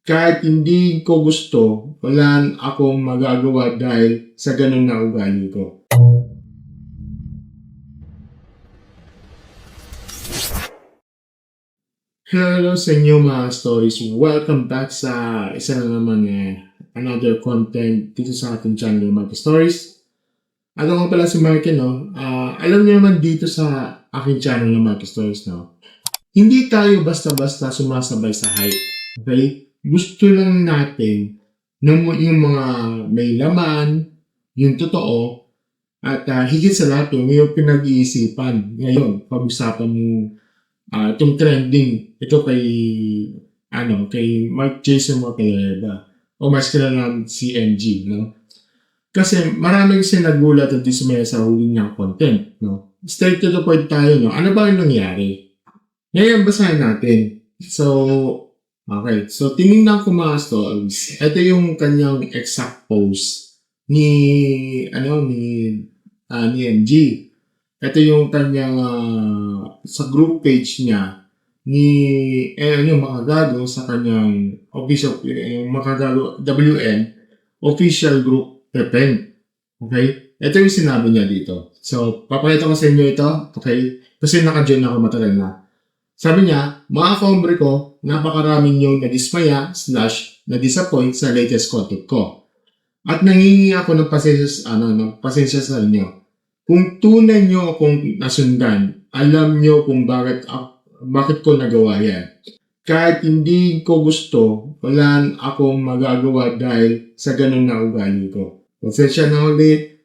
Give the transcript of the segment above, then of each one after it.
Kahit hindi ko gusto, wala akong magagawa dahil sa ganun na ugali ko. Hello sa inyo mga stories. Welcome back sa isa na naman another content dito sa ating channel Marky Stories. Ano nga pala si Marky, no? Alam niyo naman dito sa aking channel ng Marky Stories, no? Hindi tayo basta-basta sumasabay sa hype. Okay? Gusto lang natin yung mga may laman, yung totoo, at higit sa lahat yung pinag-iisipan. Ngayon, pag-usapan yung itong trending, ito kay Mark Jason Moteleda, o mas kilala si MG, no? Kasi marami kasi nagulat at dismaya sa huli niyang content, no? Straight to the point tayo, no? Ano ba yung nangyari? Ngayon, basahin natin. Okay. So, tinignan ko mga stories. Ito yung kanyang exact post ni MG. Ito yung kanyang sa group page niya ni yung mga gago sa kanyang official mga gago WN official group event. Okay? Ito yung sinabi niya dito. So, papakita ko sa inyo ito. Okay? Kasi naka-join ako matagal na. Sabi niya, mga kaombre ko, napakaraming yung nadismaya / na-disappoint sa latest content ko. At nangingi ako ng pasensya sa inyo. Kung tunay nyo akong nasundan, alam nyo kung bakit ko nagawa yan. Kahit hindi ko gusto, wala akong magagawa dahil sa ganun na ugali ko. Pasensya na ulit.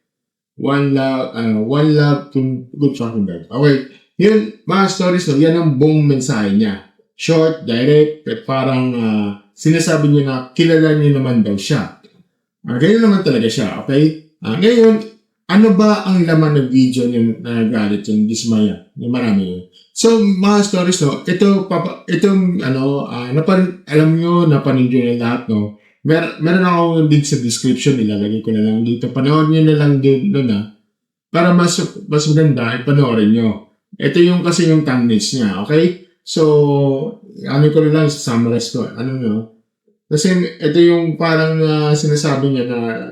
One love to good fucking God. Okay. Yun, mga stories, no, yan ang buong mensahe niya. Short, direct, at parang sinasabi niya na kilala niyo naman daw siya. Ganyan naman talaga siya, okay? Ngayon, ano ba ang laman ng video niya na nagalit yung dismaya? Yung marami yun. So, mga stories, no, alam nyo, napanood nyo na lahat, no? Meron ako link sa description, ilalagay ko na lang dito. Panoorin nyo na lang doon, para mas maganda, ipanoorin nyo. Ito yung kasi yung thumbnails niya, okay? So, ko na lang, summarize ko. Kasi ito yung parang sinasabi niya na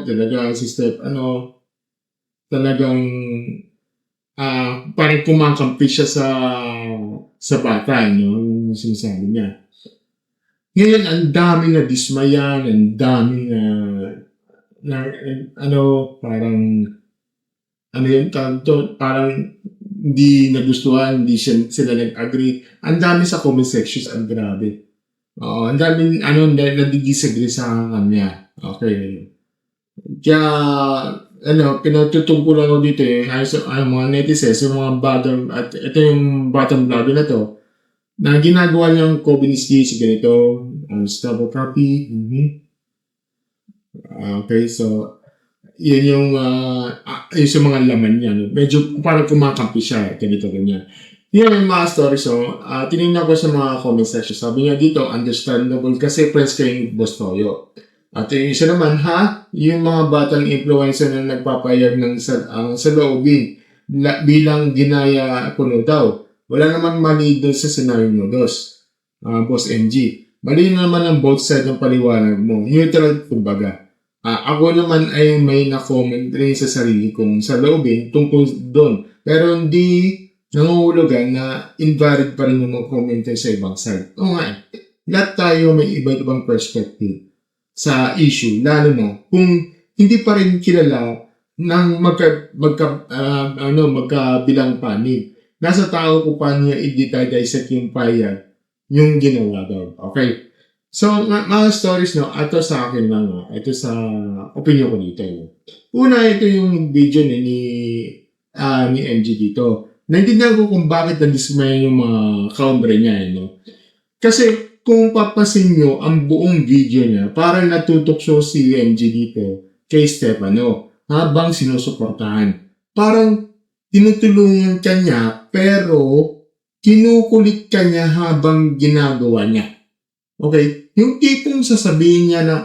talaga si Steph, talagang parang kumakampi siya sa bata, no? Yung sinasabi niya. Ngayon, ang dami na dismayan, ang dami parang hindi nagustuhan, hindi sila nag-agree. Ang dami sa comment sections, ang grabe. Ang dami nadidisagree sa kanya. Okay. Kaya, pinatutungkulan ko dito mga netizens, yung mga bottom, at ito yung bottom vlog na to, na ginagawa niyang communist ganito, stop copy. Okay, so, yun yung sa mga laman niya. No? Medyo parang kumakampi siya. Ganyan. Yun yung mga stories. So, tinignan ko sa mga comment section. Sabi niya dito, understandable kasi friends kayong Boss Toyo. At yung isa naman, yung mga batang influencer na nagpapayag ng saloobin bilang ginaya ko no daw. Wala naman mali doon sa scenario mo, Boss MG. Mali naman ang both side ng paliwanag mo. Neutral, kumbaga. Ako naman ay may na-comment rin sa sarili kong saloobin tungkol doon. Pero hindi nangungulugan na invalid pa rin yung mga commenter sa ibang side. Oo nga, lahat tayo may iba't ibang perspective sa issue. Lalo na kung hindi pa rin kilala ng magkabilang panig. Nasa tao kung paano niya i-dissect yung payag, yung ginawa daw. Okay? So, mga stories, no, ito sa akin lang, ito sa opinion ko dito. Una, ito yung video ni MG dito. Naintindihan ko kung bakit na-dismay yung mga kaombre niya, no? Kasi, kung papasin nyo ang buong video niya, parang natutokso si MG dito kay Stefano habang sinusuportahan. Parang tinutulungan ka niya, pero kinukulit ka niya habang ginagawa niya. Okay? Yung tipong sasabihin niya na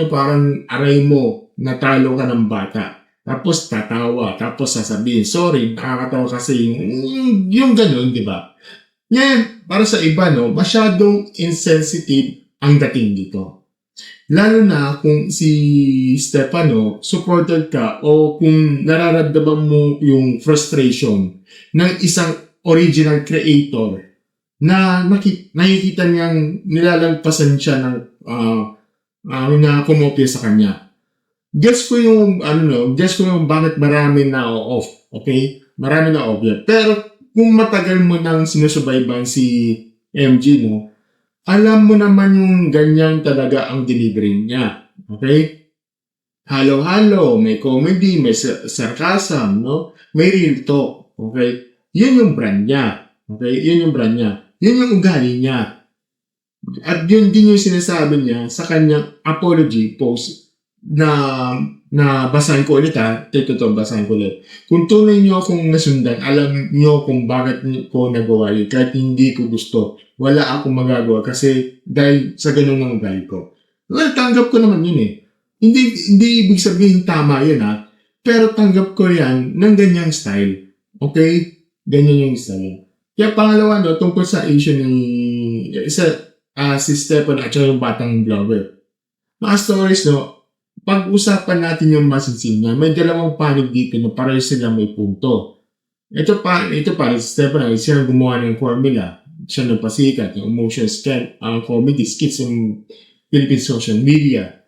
parang aray mo, natalo ka ng bata. Tapos tatawa, tapos sasabihin, sorry, nakakatawa kasi yung ganun, di ba? Yan, para sa iba, no, masyadong insensitive ang dating dito. Lalo na kung si Stefano, supported ka o kung nararamdaman mo yung frustration ng isang original creator na nakikita niyang nilalagpasan siya ng na kumopya sa kanya. Guess ko yung bakit marami na off, okay? Marami na off yan. Pero kung matagal mo nang sinusubaybayan si MG, no, alam mo naman yung ganyan talaga ang delivery niya. Okay? Halo-halo, may comedy, may sarcasm, no? May real talk. Okay? Yun yung brand niya. Okay? Yun yung brand niya. Yun yung ugali niya. At yun din yung sinasabi niya sa kanyang apology post na basahin ko ulit basahin ko ulit. Kung tunay niyo akong nasundan, alam niyo kung bakit ko nagawa yun. Kahit hindi ko gusto, wala akong magagawa kasi dahil sa ganun ng ugali ko. Well, tanggap ko naman yun eh. Hindi ibig sabihin tama yun pero tanggap ko yan ng ganyang style. Okay? Ganyan yung style. Kaya pangalawa, no, tungkol sa issue ng si Stefan at yung batang vlogger. Mga stories, no, pag-usapan natin yung masinsin niya. May dalawang panig dito na pareho sila may punto. Ito pa si Stefan, siya gumawa ng formula. Siya nagpasikat, yung emotion scam, ang comedy skits yung Philippine social media.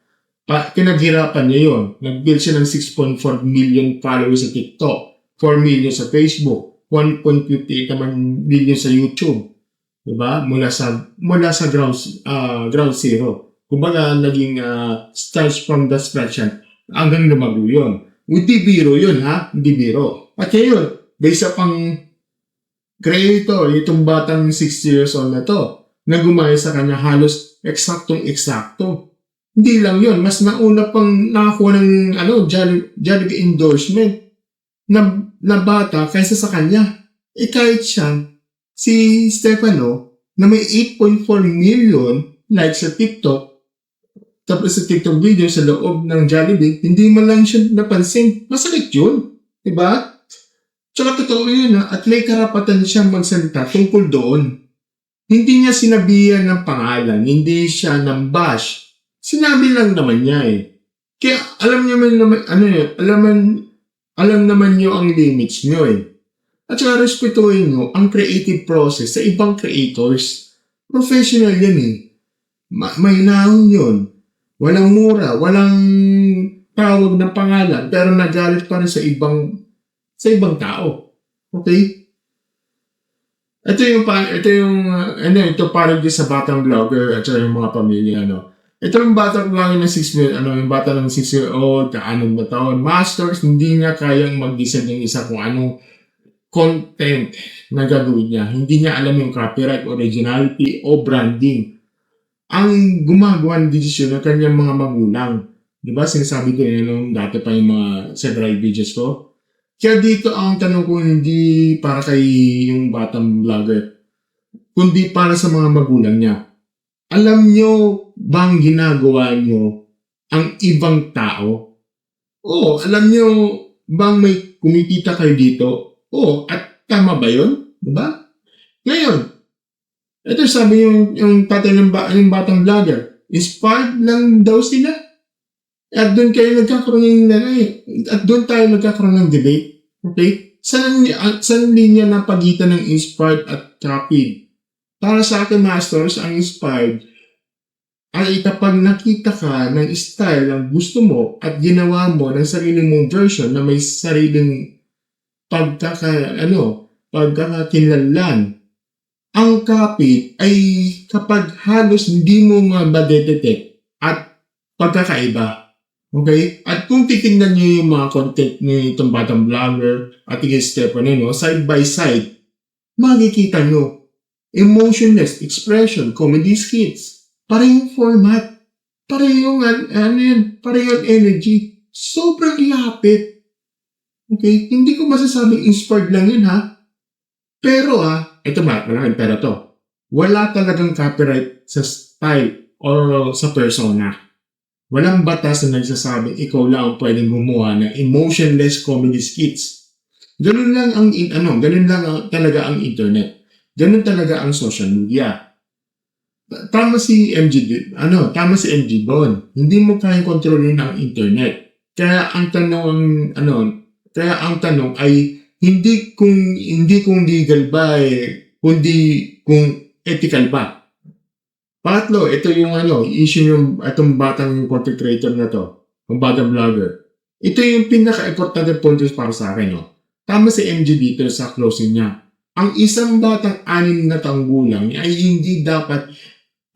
Kinaghirapan niya yun. Nag-build siya ng 6.4 million followers sa TikTok, 4 million sa Facebook, 1.58 naman million sa YouTube. Diba? Mula sa ground zero. Kumbaga, naging starts from the scratch yan. Hanggang lumago yun. Hindi biro yun, Hindi biro. At yun, based pang creator, itong batang 60 years old na to, na gumaya sa kanya halos eksaktong-eksakto. Hindi lang yun, mas nauna pang nakakuha ng Jollibee endorsement na bata kaysa sa kanya. Kahit siya, si Stefano, na may 8.4 million likes sa TikTok, tapos sa TikTok video sa loob ng Jollibee, hindi man lang siya napansin. Masakit yun. Diba? Tsaka totoo yun at may karapatan siyang magsalita tungkol doon. Hindi niya sinabihan ng pangalan, hindi siya ng bash. Sinabi lang naman niya Kaya alam niyo naman, alam naman niyo ang limits niyo At saka respetuhin nyo ang creative process sa ibang creators. Professional yan May naon yun. Walang mura, walang tawag ng pangalan, pero nagalit pa rin sa ibang tao. Okay? Ito parang din sa batang vlogger at saka yung mga pamilya, Ito yung batang vlogger ng 6 year, yung bata ng 6-year-old, 6 na taon, masters, hindi niya kayang mag-design ng isa kung anong content na gagawin niya. Hindi niya alam yung copyright, originality, o branding. Ang gumagawa ng desisyon ng kanyang mga magulang. Diba? Sinasabi ko nung dati pa yung mga several videos ko. Kaya dito ang tanong ko hindi para kay yung batang vlogger, kundi para sa mga magulang niya. Alam niyo bang ginagawa niyo ang ibang tao? Oo, alam niyo bang may kumikita kayo dito? Oo, at tama ba yun? Diba? Ngayon, ito sabi yung tatay ng batang vlogger, inspired lang daw sila. At doon tayo nagkakaroon ng debate. Okay? Saan linya na pagitan ng inspired at copied? Para sa akin, masters, ang inspired ay kapag nakita ka ng style ang gusto mo at ginawa mo ng sarili mong version na may sariling pagkakakinlanlan. Ang copy ay kapag halos hindi mo madedetect at pagkakaiba. Okay? At kung titingnan nyo yung mga content ni itong batang vlogger at yung Stefano, side by side, makikita nyo emotionless expression, comedy skits, parehong format, parehong energy, sobrang lapit. Okay? Hindi ko masasabing inspired lang yun Pero ito malaking pero to. Wala talagang copyright sa style or sa persona. Walang batas na nagsasabing ikaw lang ang pwedeng gumawa ng emotionless comedy skits. Ganun lang talaga ang internet. Ganun talaga ang social media. Tama si MG doon. Hindi mo kayang kontrolin ang internet. Kaya ang tanong ay hindi kung legal ba kundi kung ethical ba. Pangatlo, ito yung issue yung itong batang content creator na to, yung batang vlogger. Ito yung pinaka-importante punto para sa akin, no. Tama si MG dito sa closing niya. Ang isang batang 6 na taong gulang ay hindi dapat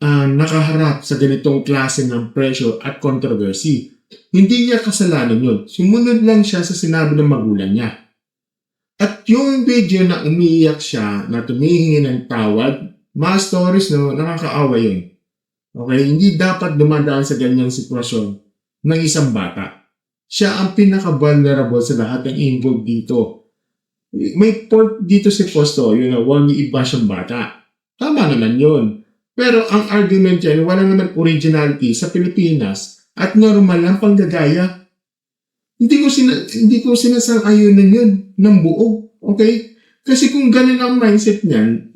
nakaharap sa ganitong klase ng pressure at controversy. Hindi niya kasalanan yun. Sumunod lang siya sa sinabi ng magulang niya. At yung video na umiiyak siya, na tumihingi ng tawad, mga stories, no, nakakaawa yun. Okay? Hindi dapat dumadaan sa ganyang sitwasyon ng isang bata. Siya ang pinaka-vulnerable sa lahat ng involved dito. May point dito si Posto, huwag iba siyang bata. Tama naman yun. Pero ang argument yan, wala naman originality sa Pilipinas at normal lang panggagaya. Hindi ko sinasang-ayunan yun ng buo. Okay? Kasi kung ganun ang mindset niyan,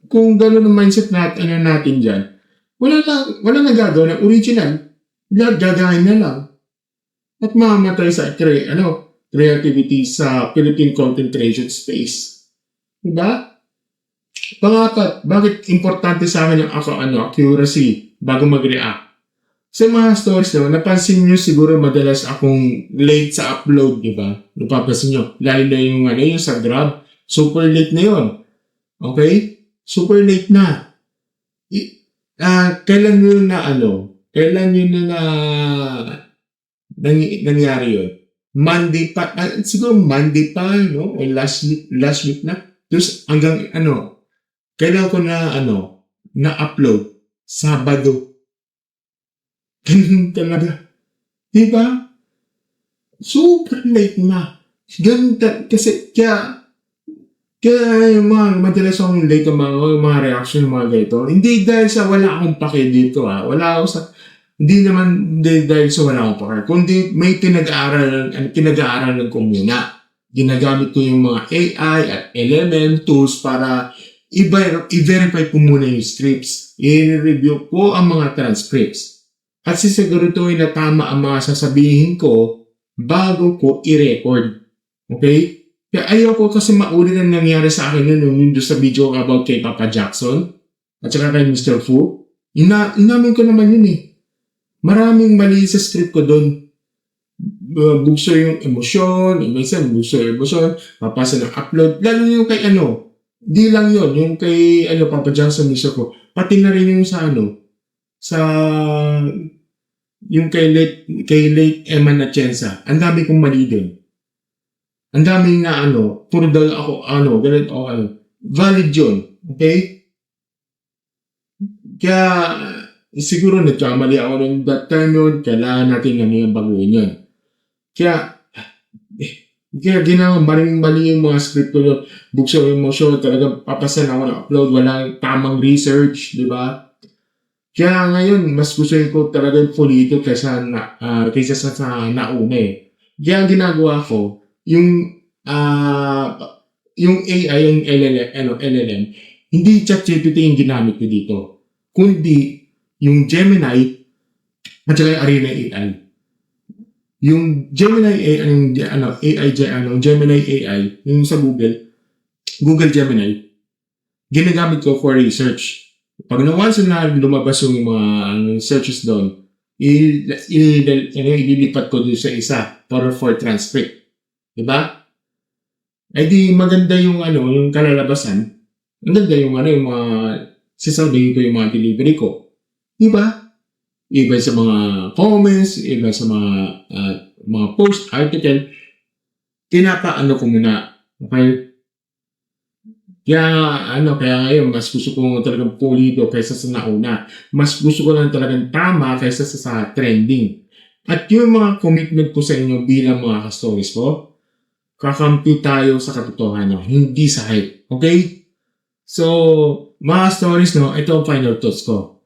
kung ganun ang mindset natin dyan, wala na gagawin ng original. Gagahin na lang. At mamamatay sa creativity sa Philippine content creation space. Diba? Pangapat, bakit importante sa akin yung accuracy bago mag-react? Sa mga stories napansin nyo siguro madalas akong late sa upload, di ba? Napapansin nyo, lalo na yung sa Grab, super late na yun. Okay? Super late na. Kailan yun nangyari yun? Monday pa, siguro Monday pa, no? O last week na. Tapos hanggang kailan ko na-upload? Sabado. Ganun talaga. Diba? Super late na. Ganun kasi kaya yung mga madalas akong late ang mga reaction mga ganito. Hindi dahil sa wala akong pake dito hindi dahil sa wala akong pake. Kundi may pinag-aaralan ko muna. Ginagamit ko yung mga AI at LLM tools para i-verify ko muna yung scripts. I-review ko ang mga transcripts. At sisiguraduhin na tama ang mga sasabihin ko bago ko i-record. Okay? Kaya ayoko kasi maulit ang nangyari sa akin yung sa video about kay Papa Jackson at saka kay Mr. Fu. Inamin ko naman yun eh. Maraming mali sa script ko doon. Bugso yung emosyon, minsan bugso yung emosyon, papasa ng upload. Lalo yung kay di lang yun, yung kay Papa Johnson Mr. Ko. Pati na rin yung yung kay late Emma Atienza. Ang dami kong mali din. Ang daming na puro daw ako, ganun o valid yun. Okay? Kaya, siguro nagkamali ako ng that time yun, kailangan natin yung baguhin yun. Kaya ginawa, mali yung mga script ko yun. Bukso yung emotion, talagang papasan ako ng upload, walang tamang research, di ba? Kaya ngayon, mas gusto ko talagang pulito kaysa sa nauna eh. Kaya ang ginagawa ko, yung AI, yung LLM, hindi ChatGPT yung ginamit ko dito. Kundi, yung Gemini, at saka yung Arena AI. Yung Gemini AI, Gemini AI, yung sa Google Gemini, ginagamit ko for research. Pag once na lumabas yung mga searches doon, ililipat ko doon sa isa for transcript. Diba? Ay di maganda yung kalalabasan. Maganda yung mga sasabihin ko yung mga delivery ko. Diba? Iba sa mga comments, iba sa mga post, article, tinapaano ko muna. Okay? Kaya ngayon, mas gusto ko talagang pulido kaysa sa nauna. Mas gusto ko lang talagang tama kaysa sa trending. At yung mga commitment ko sa inyo bilang mga ka-stories ko, kakampi tayo sa katotohanan, hindi sa hype. Okay? So, mga stories, ito ang final thoughts ko.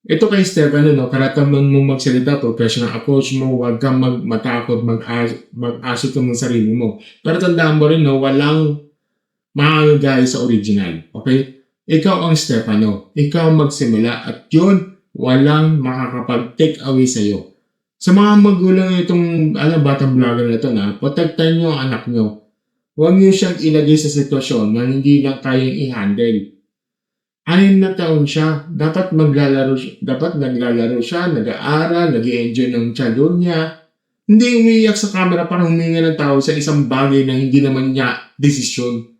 Ito kay Steph, karataman mong magsalita, professional approach mo, huwag kang matakot, mag-asot ka ng sarili mo. Pero tandaan mo rin, walang makakagaya sa original. Okay? Ikaw ang Stefano. Ikaw ang magsimula at yun, walang makakapag-take away sa'yo. Sa mga magulang itong batang vlogger na ito na, protektahan nyo ang anak nyo. Huwag nyo siyang ilagay sa sitwasyon na hindi lang kayang i-handle. 6 na taon siya, dapat naglalaro siya, nag-aaral, nag-i-enjoy ng childhood niya. Hindi umiiyak sa camera para huminga ng tao sa isang bagay na hindi naman niya desisyon.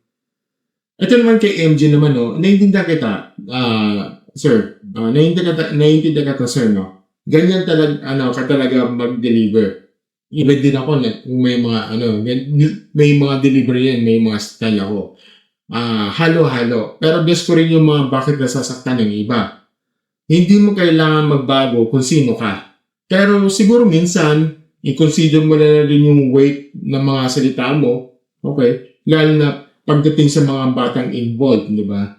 Ito naman kay MJ naman, no, naiintindihan kita, sir. Naiintindihan kita, sir, no. Ganyan talaga mag-deliver. Iba din ako na may mga delivery yan, may mga style ako. Halo-halo. Pero guess ko rin yung mga bakit nasasaktan ng iba. Hindi mo kailangan magbago kung sino ka. Pero siguro minsan, i-consider mo na rin yung weight ng mga salita mo. Okay? Lalo na pagdating sa mga batang involved, di ba?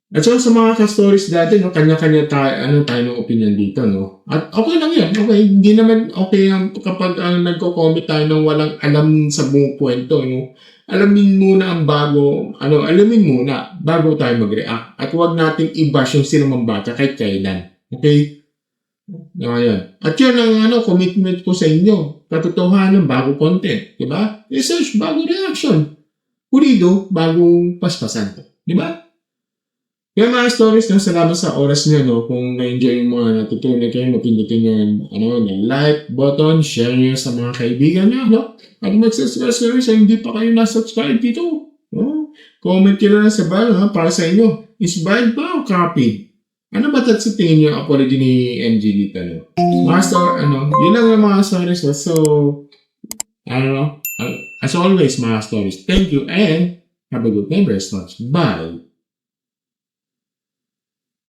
At so, sa mga ka-stories dati, no, kanya-kanya tayo ng opinion dito, no? At okay lang yan. Okay, hindi naman okay kapag nagko-comment tayo ng walang alam sa buong kwento, no? Alamin muna bago tayo mag-react. At huwag nating i-bash yung sinumang bata kahit kailan. Okay? Ayan. At yun ang commitment ko sa inyo. Katotohanan, bago content. Diba? Research, bago reaction. Pulido, bagong paspasan. Diba? Kaya mga stories, no, salamat sa oras nyo, no, kung na-enjoy yung mga natutunan kayo, mapindutin nyo yung like button, share nyo sa mga kaibigan nyo, no? At mag-subscribe sa hindi pa kayo na-subscribe dito. No? Comment nyo na sa bar, ha, para sa inyo. Is bad ba o copied? Ano ba sa tingin nyo apology ni MG dito, no? Mga story, yun lang yung mga stories, no? So, as always, mga stories, thank you and have a good night, rest much. Bye!